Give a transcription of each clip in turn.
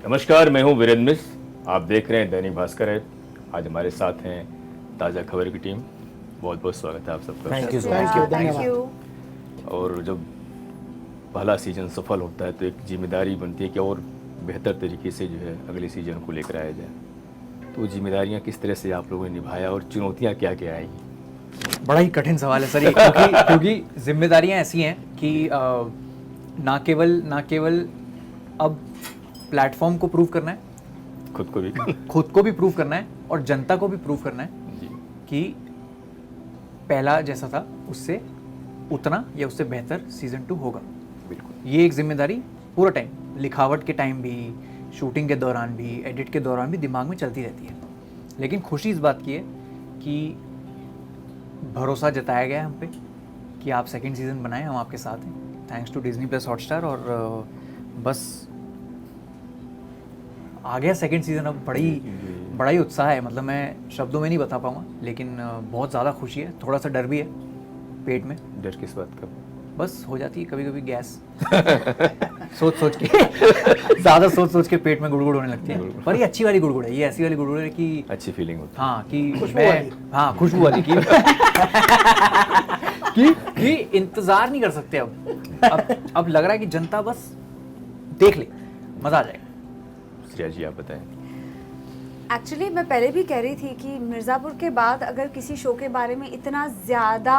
नमस्कार, मैं हूं वीरेंद्र मिश्र। आप देख रहे हैं दैनिक भास्कर ऐप। आज हमारे साथ हैं ताज़ा खबर की टीम। बहुत बहुत स्वागत है आप सबका। थैंक यू धन्यवाद। और जब पहला सीज़न सफल होता है तो एक जिम्मेदारी बनती है कि और बेहतर तरीके से जो है अगले सीज़न को लेकर आया जाए। तो जिम्मेदारियां किस तरह से आप लोगों ने निभाया और चुनौतियां क्या क्या आई? बड़ा ही कठिन सवाल है सर ये, क्योंकि जिम्मेदारियां ऐसी हैं कि ना केवल अब प्लेटफॉर्म को प्रूव करना है, खुद को भी प्रूव करना है और जनता को भी प्रूव करना है जी। कि पहला जैसा था उससे उतना या उससे बेहतर सीजन 2 होगा। बिल्कुल। ये एक जिम्मेदारी पूरा टाइम, लिखावट के टाइम भी, शूटिंग के दौरान भी, एडिट के दौरान भी दिमाग में चलती रहती है। लेकिन खुशी इस बात की है कि भरोसा जताया गया है हम पे कि आप सेकंड सीज़न बनाएं, हम आपके साथ हैं, thanks to Disney plus Hotstar. और बस आ गया सेकंड सीज़न। अब बड़ा ही उत्साह है, मतलब मैं शब्दों में नहीं बता पाऊँगा, लेकिन बहुत ज़्यादा खुशी है, थोड़ा सा डर भी है पेट में। डर किस बात का? बस हो जाती है कभी कभी गैस सोच के ज़्यादा सोच के पेट में गुड़गुड़ होने लगती है। पर ये अच्छी वाली गुड़गुड़ है, ये ऐसी वाली गुड़गुड़ है कि अच्छी फीलिंग होती हाँ कि खुशबू वाली। हाँ खुशबू वाली कि इंतजार नहीं कर सकते अब लग रहा है कि जनता बस देख ले, मजा आ जाएगा। है। श्रेया जी, आप बताएं। एक्चुअली मैं पहले भी कह रही थी कि मिर्ज़ापुर के बाद अगर किसी शो के बारे में इतना ज़्यादा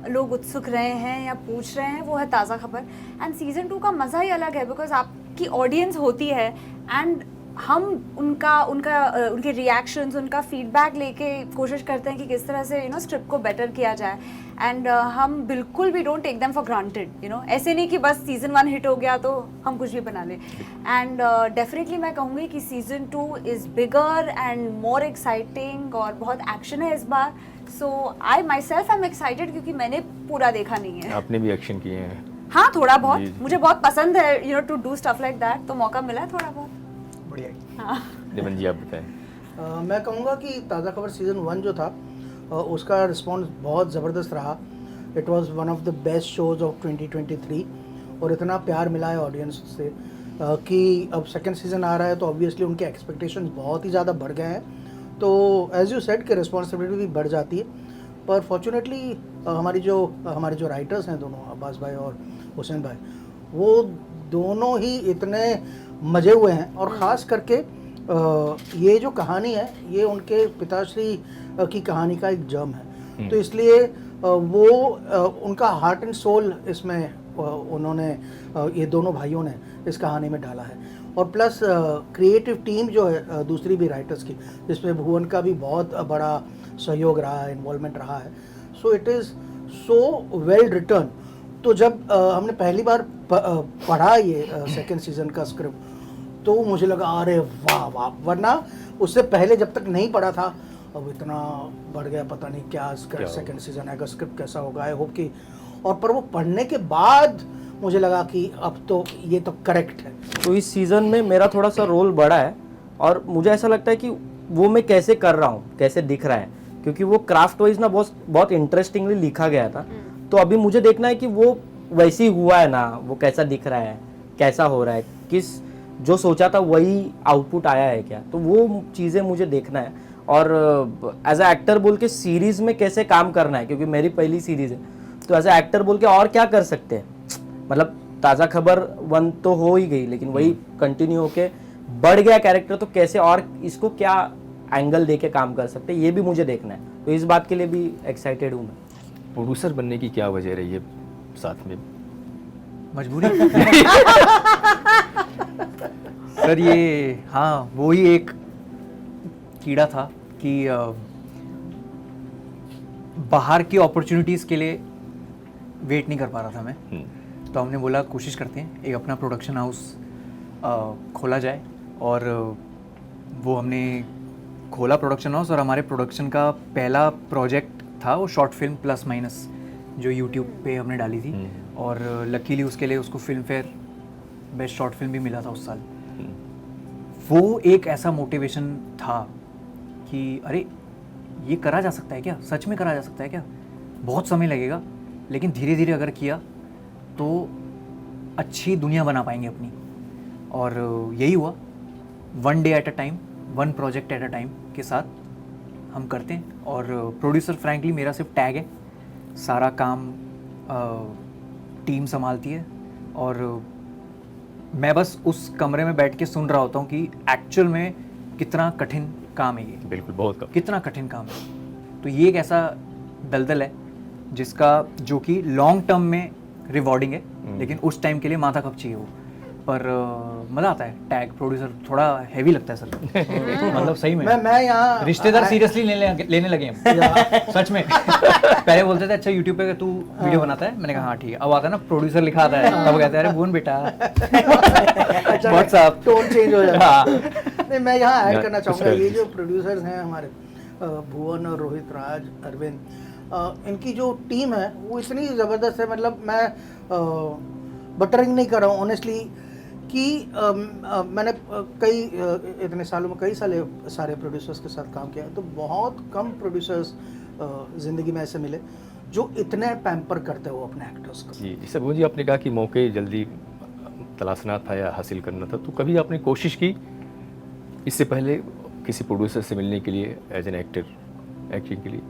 लोग उत्सुक रहे हैं या पूछ रहे हैं, वो है ताज़ा खबर। एंड सीज़न 2 का मज़ा ही अलग है, बिकॉज आपकी ऑडियंस होती है एंड हम उनके रिएक्शंस, उनका फीडबैक लेके कोशिश करते हैं कि किस तरह से स्क्रिप्ट को बेटर किया जाए। एंड हम बिल्कुल भी don't take them for granted. ऐसे नहीं कि बस सीज़न 1 हिट हो गया तो हम कुछ भी बना लें। एंड डेफिनेटली मैं कहूँगी कि season 2 is bigger and more exciting और बहुत एक्शन है इस बार। So I myself I am excited, क्योंकि मैंने पूरा देखा नहीं है। आपने भी एक्शन किए हैं? हाँ, थोड़ा बहुत। जी, जी। मुझे बहुत पसंद है to do stuff like that, तो मौका मिला है थोड़ा बहुत। बढ़िया। हाँ। देवन जी, आप बताएं। मैं कहूँगा कि ताज़ा खबर सीज़न 1 जो था उसका रिस्पॉन्स बहुत ज़बरदस्त रहा। It was one of the best shows of 2023 और इतना प्यार मिला है ऑडियंस से कि अब सेकंड सीज़न आ रहा है तो ऑब्वियसली उनके एक्सपेक्टेशंस बहुत ही ज़्यादा बढ़ गए हैं। तो एज़ यू सेड कि रिस्पॉन्सिबिलिटी भी बढ़ जाती है। पर फॉर्चुनेटली हमारे जो राइटर्स हैं दोनों, अब्बास भाई और हुसैन भाई, वो दोनों ही इतने मजे हुए हैं। और ख़ास करके ये जो कहानी है ये उनके पिताश्री की कहानी का एक जर्म है। तो इसलिए वो उनका हार्ट एंड सोल इसमें उन्होंने ये दोनों भाइयों ने इस कहानी में डाला है। और प्लस क्रिएटिव टीम जो है दूसरी भी राइटर्स की, जिसमें भुवन का भी बहुत बड़ा सहयोग रहा है, इन्वॉल्वमेंट रहा है। So it is so well return. तो जब हमने पहली बार पढ़ा ये सेकंड सीज़न का स्क्रिप्ट तो मुझे लगा अरे वाह वाह, वरना उससे पहले जब तक नहीं पढ़ा था अब इतना बढ़ गया, पता नहीं क्या सेकंड सीज़न आएगा, स्क्रिप्ट कैसा होगा, आई होप कि। और पर वो पढ़ने के बाद मुझे लगा कि अब तो ये तो करेक्ट है। तो इस सीज़न में मेरा थोड़ा सा रोल बढ़ा है और मुझे ऐसा लगता है कि वो मैं कैसे कर रहा हूँ, कैसे दिख रहा है, क्योंकि वो क्राफ्ट वाइज ना बहुत इंटरेस्टिंगली लिखा गया था। तो अभी मुझे देखना है कि वो वैसे ही हुआ है ना, वो कैसा दिख रहा है, कैसा हो रहा है, किस जो सोचा था वही आउटपुट आया है क्या, तो वो चीज़ें मुझे देखना है। और एज अ एक्टर बोल के सीरीज़ में कैसे काम करना है, क्योंकि मेरी पहली सीरीज़ है, तो एज अ एक्टर बोल के और क्या कर सकते हैं। मतलब ताज़ा खबर 1 तो हो ही गई, लेकिन वही कंटिन्यू होके बढ़ गया कैरेक्टर, तो कैसे और इसको क्या एंगल दे के काम कर सकते हैं, ये भी मुझे देखना है। तो इस बात के लिए भी एक्साइटेड हूँ मैं। प्रोड्यूसर बनने की क्या वजह रही है साथ में? मजबूरी सर ये हाँ वो ही एक कीड़ा था कि बाहर की अपॉर्चुनिटीज़ के लिए वेट नहीं कर पा रहा था मैं। तो हमने बोला कोशिश करते हैं एक अपना प्रोडक्शन हाउस खोला जाए, और वो हमने खोला प्रोडक्शन हाउस। और हमारे प्रोडक्शन का पहला प्रोजेक्ट था वो शॉर्ट फिल्म प्लस माइनस, जो यूट्यूब पे हमने डाली थी। और लकीली उसके लिए उसको film fair best short film भी मिला था उस साल। वो एक ऐसा मोटिवेशन था कि अरे ये करा जा सकता है क्या, सच में करा जा सकता है क्या, बहुत समय लगेगा लेकिन धीरे धीरे अगर किया तो अच्छी दुनिया बना पाएंगे अपनी। और यही हुआ। 1 day at a time, 1 project at a time के साथ हम करते हैं। और प्रोड्यूसर फ्रैंकली मेरा सिर्फ टैग है, सारा काम टीम संभालती है और मैं बस उस कमरे में बैठ के सुन रहा होता हूँ कि एक्चुअल में कितना कठिन काम है ये, बिल्कुल बहुत कम। कितना कठिन काम है। तो ये एक ऐसा दलदल है जिसका जो कि लॉन्ग टर्म में रिवॉर्डिंग है, लेकिन उस टाइम के लिए माथा कब चाहिए वो। पर मज़ा आता है। टैग प्रोड्यूसर थोड़ा हैवी लगता है सर मतलब सही में मैं यहाँ रिश्तेदार सीरियसली लेने लगे हैं सच में। पहले बोलते थे अच्छा यूट्यूब पे तू वीडियो बनाता है, मैंने कहा हाँ ठीक है। अब आता है ना प्रोड्यूसर लिखा आता है, तब कहते हैं अरे बोन बेटा व्हाट्सएप, टोन चेंज हो जाता हाँ। है। नहीं, मैं यहाँ ऐड या, करना कुछ चाहूँगा, कर ये दीजिए। जो प्रोड्यूसर्स हैं हमारे भुवन और रोहित राज, अरविंद, इनकी जो टीम है वो इतनी ज़बरदस्त है। मतलब मैं बटरिंग नहीं कर रहा हूँ ऑनेस्टली कि मैंने कई इतने सालों में कई सारे प्रोड्यूसर्स के साथ काम किया है, तो बहुत कम प्रोड्यूसर्स ज़िंदगी में ऐसे मिले जो इतने पैम्पर करते हो अपने एक्टर्स को। जी, जैसे भुवन जी आपने कहा कि मौके जल्दी तलाशना था या हासिल करना था, तो कभी आपने कोशिश की इससे पहले किसी प्रोड्यूसर से मिलने के लिए एज एन एक्टर, एक्टिंग के लिए?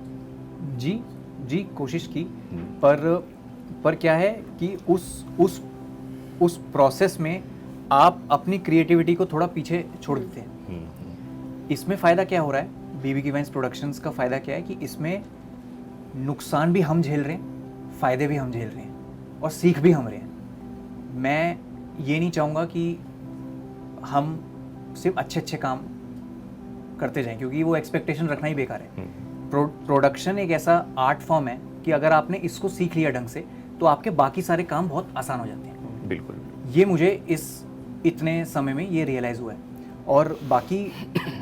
जी कोशिश की, पर क्या है कि उस प्रोसेस में आप अपनी क्रिएटिविटी को थोड़ा पीछे छोड़ देते हैं। इसमें फ़ायदा क्या हो रहा है, बीबी की वाइन्स प्रोडक्शंस का फ़ायदा क्या है कि इसमें नुकसान भी हम झेल रहे हैं, फ़ायदे भी हम झेल रहे हैं और सीख भी हम रहे हैं। मैं ये नहीं चाहूँगा कि हम सिर्फ अच्छे काम करते जाएं, क्योंकि वो एक्सपेक्टेशन रखना ही बेकार है। प्रोडक्शन एक ऐसा आर्ट फॉर्म है कि अगर आपने इसको सीख लिया ढंग से तो आपके बाकी सारे काम बहुत आसान हो जाते हैं। बिल्कुल। ये मुझे इतने समय में ये रियलाइज़ हुआ है। और बाकी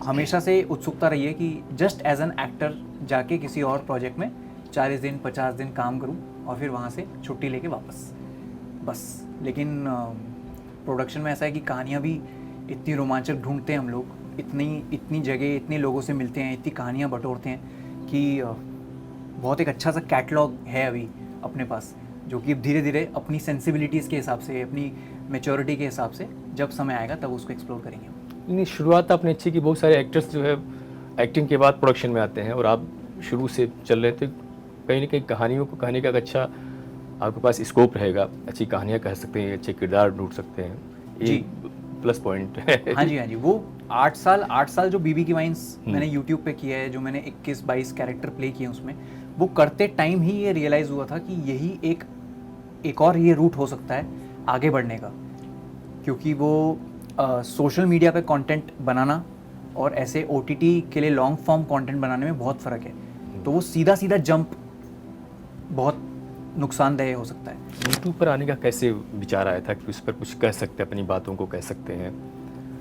हमेशा से उत्सुकता रही है कि जस्ट एज एन एक्टर जाके किसी और प्रोजेक्ट में 40 दिन 50 दिन काम करूं और फिर वहाँ से छुट्टी लेके वापस, बस। लेकिन प्रोडक्शन में ऐसा है कि कहानियाँ भी इतनी रोमांचक ढूंढते हैं हम लोग, इतनी जगह, इतने लोगों से मिलते हैं, इतनी कहानियाँ बटोरते हैं कि बहुत एक अच्छा सा कैटलॉग है अभी अपने पास, जो कि धीरे धीरे अपनी सेंसिबिलिटीज़ के हिसाब से, अपनी मैच्योरिटी के हिसाब से जब समय आएगा तब उसको एक्सप्लोर करेंगे। नहीं, शुरुआत आपने अच्छी की। बहुत सारे एक्टर्स जो है एक्टिंग के बाद प्रोडक्शन में आते हैं और आप शुरू से चल रहे थे। कहीं ना कहीं कहानियों को कहने का एक अच्छा आपके पास स्कोप रहेगा, अच्छी कहानियाँ कह सकते हैं, अच्छे किरदार ढूंढ सकते हैं, जी। प्लस पॉइंट है। हाँ जी, वो 8 साल जो बीबी की वाइन्स मैंने यूट्यूब पे किया है, जो मैंने 21-22 कैरेक्टर प्ले किए उसमें, वो करते टाइम ही ये रियलाइज़ हुआ था कि यही एक और ये रूट हो सकता है आगे बढ़ने का। क्योंकि वो सोशल मीडिया पे कंटेंट बनाना और ऐसे OTT के लिए लॉन्ग फॉर्म कंटेंट बनाने में बहुत फ़र्क है। तो वो सीधा जंप बहुत नुकसानदेह हो सकता है। यूट्यूब पर आने का कैसे विचार आया था कि उस पर कुछ कह सकते हैं, अपनी बातों को कह सकते हैं?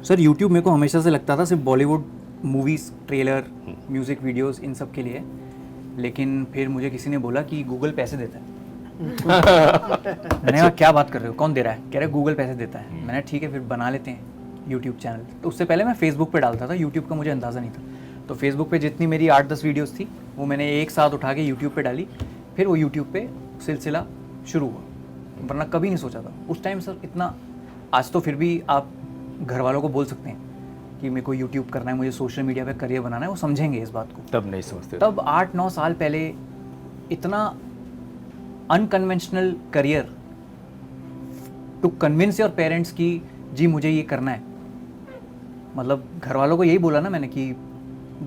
सर यूट्यूब मेरे को हमेशा से लगता था सिर्फ Bollywood movies, trailer, music videos in सब के लिए, लेकिन फिर मुझे किसी ने बोला कि गूगल पैसे देता है। मैंने कहा क्या बात कर रहे हो, कौन दे रहा है? कह रहे गूगल पैसे देता है। मैंने ठीक है फिर बना लेते हैं यूट्यूब चैनल। तो उससे पहले मैं फेसबुक पे डालता था, यूट्यूब का मुझे अंदाज़ा नहीं था। तो फेसबुक पे जितनी मेरी 8-10 वीडियोस थी वो मैंने एक साथ उठा के यूट्यूब पे डाली, फिर वो यूट्यूब पे सिलसिला शुरू हुआ। वरना कभी नहीं सोचा था उस टाइम सर इतना। आज तो फिर भी आप घर वालों को बोल सकते हैं कि मेरे को यूट्यूब करना है, मुझे सोशल मीडिया पे करियर बनाना है, वो समझेंगे इस बात को। तब नहीं समझते। तब 8-9 साल पहले इतना unconventional career to convince your parents कि जी मुझे ये करना है। मतलब घर वालों को यही बोला ना मैंने कि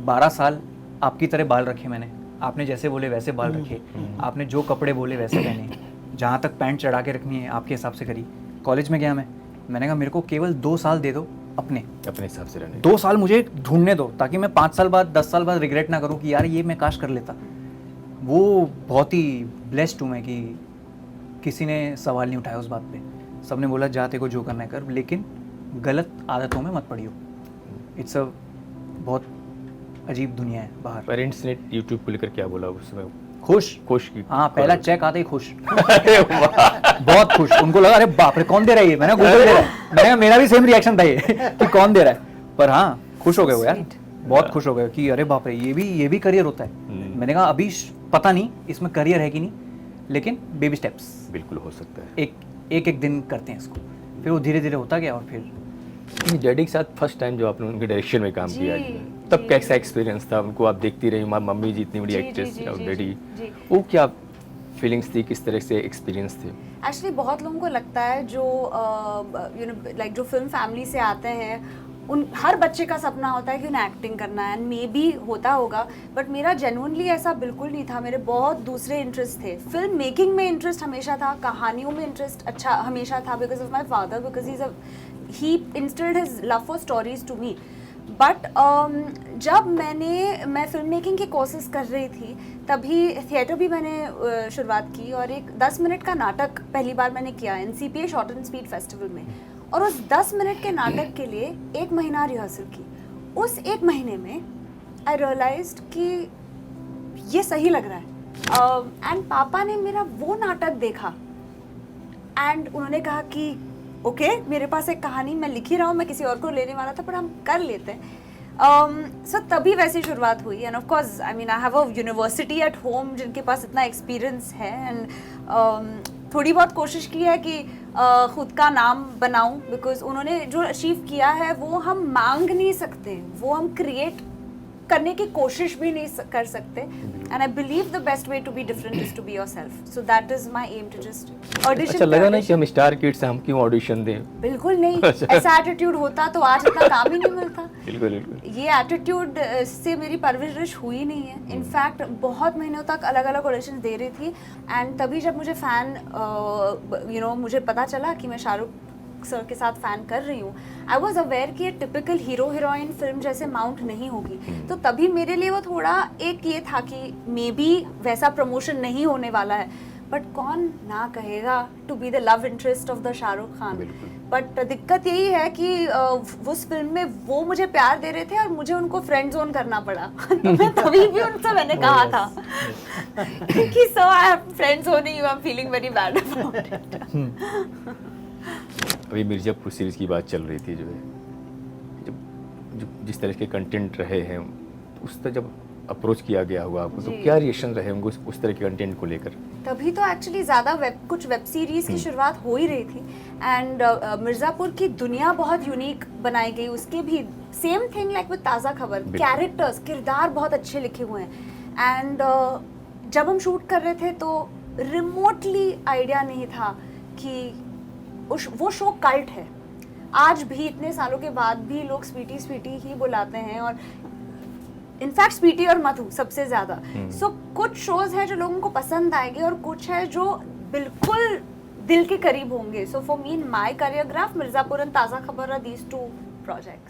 12 साल आपकी तरह बाल रखे मैंने, आपने जैसे बोले वैसे बाल रखे, आपने जो कपड़े बोले वैसे पहने, जहाँ तक पैंट चढ़ा के रखनी है आपके हिसाब से करी। कॉलेज में गया मैंने कहा मेरे को केवल 2 साल दे दो अपने हिसाब से रहने। 2 साल मुझे ढूंढने दो, ताकि मैं 5 साल बाद 10 साल बाद रिग्रेट ना करूं कि यार ये मैं काश कर लेता। वो बहुत ही ब्लेस्ड हूँ मैं कि किसी ने सवाल नहीं उठाया उस बात पे। सबने बोला जाते को जो करना है कर, लेकिन गलत आदतों में मत पड़ियो। इट्स अ बहुत अजीब दुनिया है बाहर। पेरेंट्स ने यूट्यूब को लेकर क्या बोला उस समय? खुश की? हाँ, पहला चेक आते ही खुश। बहुत खुश। उनको लगा अरे बाप रे कौन दे रहा है ये, मैंने गूगल दे रहा है। मैंने कहा मेरा भी सेम रिएक्शन था ये कि कौन दे रहा है। पर हाँ खुश हो गए वो यार, बहुत खुश हो गए कि अरे बाप रे ये भी करियर होता है। मैंने कहा अभी पता नहीं इसमें करियर है कि नहीं, लेकिन बेबी स्टेप्स बिल्कुल हो सकता है। एक दिन करते हैं इसको। फिर वो धीरे धीरे होता गया और फिर डैडी के साथ फर्स्ट टाइम जो आपने उनके डायरेक्शन में काम जी, किया तब जी। कैसा एक्सपीरियंस था? उनको आप देखती रही, मम्मी जी इतनी बड़ी जी, एक्ट्रेस जी, और जी, डैडी, जी। वो क्या फीलिंग्स थी, किस तरह से एक्सपीरियंस थे? एक्चुअली बहुत लोगों को लगता है जो यू नो लाइक जो फिल्म फैमिली से आते हैं उन हर बच्चे का सपना होता है कि उन्हें एक्टिंग करना है, एंड मे बी होता होगा, बट मेरा जेन्युइनली ऐसा बिल्कुल नहीं था। मेरे बहुत दूसरे इंटरेस्ट थे। फिल्म मेकिंग में इंटरेस्ट हमेशा था, कहानियों में इंटरेस्ट अच्छा हमेशा था, because of my father, because he instilled his love for stories to me. But जब मैं फिल्म मेकिंग के कोर्सेज कर रही थी तभी थिएटर भी मैंने शुरुआत की, और एक 10 मिनट का नाटक पहली बार मैंने किया NCPA short and speed festival में, और उस 10 मिनट के नाटक के लिए 1 महीना रिहर्सल की। उस 1 महीने में आई रियलाइज्ड कि ये सही लग रहा है, एंड पापा ने मेरा वो नाटक देखा एंड उन्होंने कहा कि ओके, मेरे पास एक कहानी मैं लिख ही रहा हूँ, मैं किसी और को लेने वाला था, पर हम कर लेते हैं। सो तभी वैसी शुरुआत हुई, end of course I mean I have a university at home जिनके पास इतना एक्सपीरियंस है, एंड थोड़ी बहुत कोशिश की है कि खुद का नाम बनाऊं, बिकॉज उन्होंने जो अचीव किया है वो हम मांग नहीं सकते, वो हम क्रिएट करने की कोशिश भी नहीं कर सकते, and I believe the best way to be different is to be yourself, so that is my aim to just audition. अच्छा लगा नहीं कि हम स्टार किड्स हैं, हम क्यों ऑडिशन दें? बिल्कुल नहीं, ऐसा एटीट्यूड होता तो आज इतना काम ही नहीं मिलता। बिल्कुल बिल्कुल। ये एटीट्यूड से मेरी परवरिश हुई नहीं है। इनफैक्ट बहुत महीनों तक अलग अलग ऑडिशन दे रही थी, एंड तभी जब मुझे मुझे पता चला कि मैं शाहरुख सर के साथ फैन कर रही हूँ, आई वॉज अवेयर कि ये टिपिकल हीरो हीरोइन फिल्म जैसे माउंट नहीं होगी, तो तभी मेरे लिए वो थोड़ा एक ये था कि मे बी वैसा प्रमोशन नहीं होने वाला है, बट कौन ना कहेगा to be the love interest of the Shahrukh Khan. But दिक्कत यही है कि उस फिल्म में वो मुझे प्यार दे रहे थे और मुझे उनको फ्रेंड जोन करना पड़ा तो मैं तभी भी उनसे मैंने कहा था कि so I am friend zoning you, I am feeling very bad about it. अभी मिर्जापुर सीरीज की बात चल रही थी, जो है जो जिस तरह के कंटेंट रहे हैं, उस तरह जब अप्रोच किया गया होगा आपको, तो क्या रिएक्शन रहे होंगे उस तरह के कंटेंट को लेकर? तभी तो एक्चुअली ज़्यादा कुछ वेब सीरीज़ की शुरुआत हो ही रही थी, एंड मिर्ज़ापुर की दुनिया बहुत यूनिक बनाई गई। उसके भी सेम थिंग लाइक विद ताज़ा खबर, कैरेक्टर्स किरदार बहुत अच्छे लिखे हुए हैं, एंड जब हम शूट कर रहे थे तो रिमोटली आइडिया नहीं था कि वो शो कल्ट है। आज भी इतने सालों के बाद भी लोग स्वीटी स्वीटी ही बुलाते हैं, और इनफैक्ट स्वीटी और मधु सबसे ज्यादा। सो कुछ शोज हैं जो लोगों को पसंद आएंगे और कुछ है जो बिल्कुल दिल के करीब होंगे। So for me in my career graph, Mirzapur and ताज़ा खबर आर दीज 2 projects.